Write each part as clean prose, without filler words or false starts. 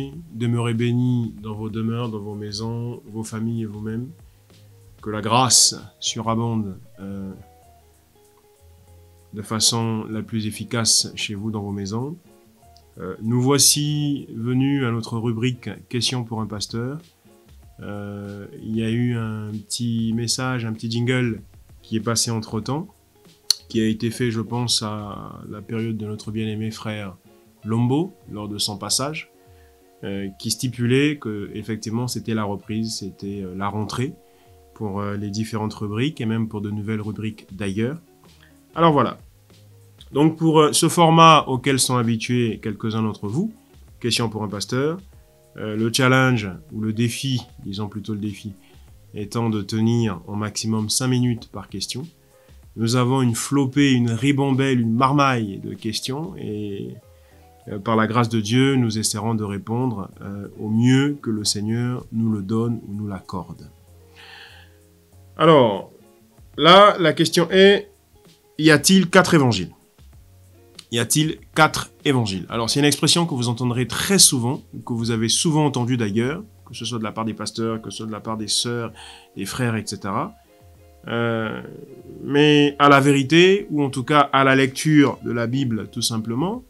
Jésus, demeurez bénis dans vos demeures, dans vos maisons, vos familles et vous-mêmes. Que la grâce surabonde de façon la plus efficace chez vous dans vos maisons. Nous voici venus à notre rubrique « Questions pour un pasteur ». Il y a eu un petit message, un petit jingle qui est passé entre-temps, qui a été fait, je pense, à la période de notre bien-aimé frère Lombo, lors de son passage, qui stipulait que effectivement c'était la reprise, c'était la rentrée pour les différentes rubriques et même pour de nouvelles rubriques d'ailleurs. Alors voilà. Donc pour ce format auquel sont habitués quelques-uns d'entre vous, question pour un pasteur, le challenge ou le défi, disons plutôt le défi, étant de tenir au maximum 5 minutes par question. Nous avons une flopée, une ribambelle, une marmaille de questions et par la grâce de Dieu, nous essaierons de répondre au mieux que le Seigneur nous le donne ou nous l'accorde. Alors, là, la question est, y a-t-il 4 évangiles? Y a-t-il 4 évangiles? Alors, c'est une expression que vous entendrez très souvent, que vous avez souvent entendue d'ailleurs, que ce soit de la part des pasteurs, que ce soit de la part des sœurs, des frères, etc. Mais à la vérité, ou en tout cas à la lecture de la Bible tout simplement,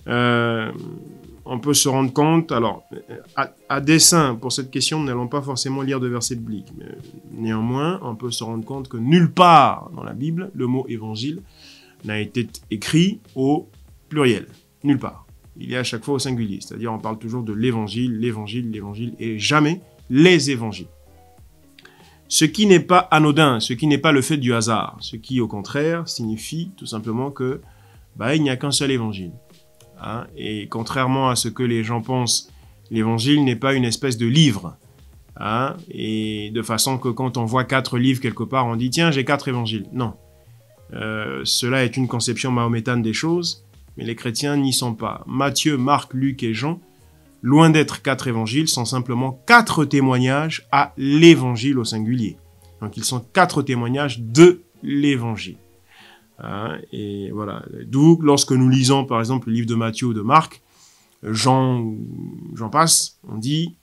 on peut se rendre compte, alors à dessein pour cette question, nous n'allons pas forcément lire de versets bibliques, mais néanmoins on peut se rendre compte que nulle part dans la Bible le mot évangile n'a été écrit au pluriel, nulle part. Il est à chaque fois au singulier, c'est-à-dire on parle toujours de l'évangile, l'évangile, l'évangile et jamais les évangiles. Ce qui n'est pas anodin, ce qui n'est pas le fait du hasard, ce qui au contraire signifie tout simplement que il n'y a qu'un seul évangile. Hein, et contrairement à ce que les gens pensent, l'évangile n'est pas une espèce de livre. Hein, et de façon que quand on voit 4 livres quelque part, on dit tiens j'ai 4 évangiles. Non. Cela est une conception mahométane des choses, mais les chrétiens n'y sont pas. Matthieu, Marc, Luc et Jean, loin d'être 4 évangiles, sont simplement 4 témoignages à l'évangile au singulier. Donc ils sont 4 témoignages de l'évangile. Hein, et voilà. D'où, lorsque nous lisons par exemple le livre de Matthieu ou de Marc, j'en passe, on dit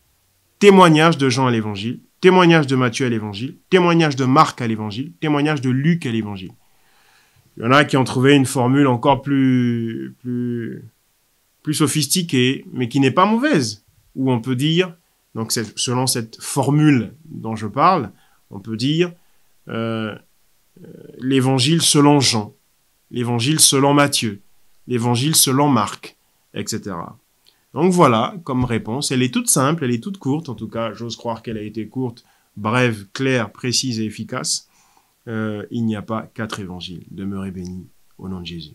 témoignage de Jean à l'évangile, témoignage de Matthieu à l'évangile, témoignage de Marc à l'évangile, témoignage de Luc à l'évangile. Il y en a qui ont trouvé une formule encore plus sophistiquée, mais qui n'est pas mauvaise, où on peut dire, donc selon cette formule dont je parle, on peut dire l'évangile selon Jean, l'évangile selon Matthieu, l'évangile selon Marc, etc. Donc voilà, comme réponse, elle est toute simple, elle est toute courte, en tout cas, j'ose croire qu'elle a été courte, brève, claire, précise et efficace. Il n'y a pas 4 évangiles. Demeurez bénis au nom de Jésus.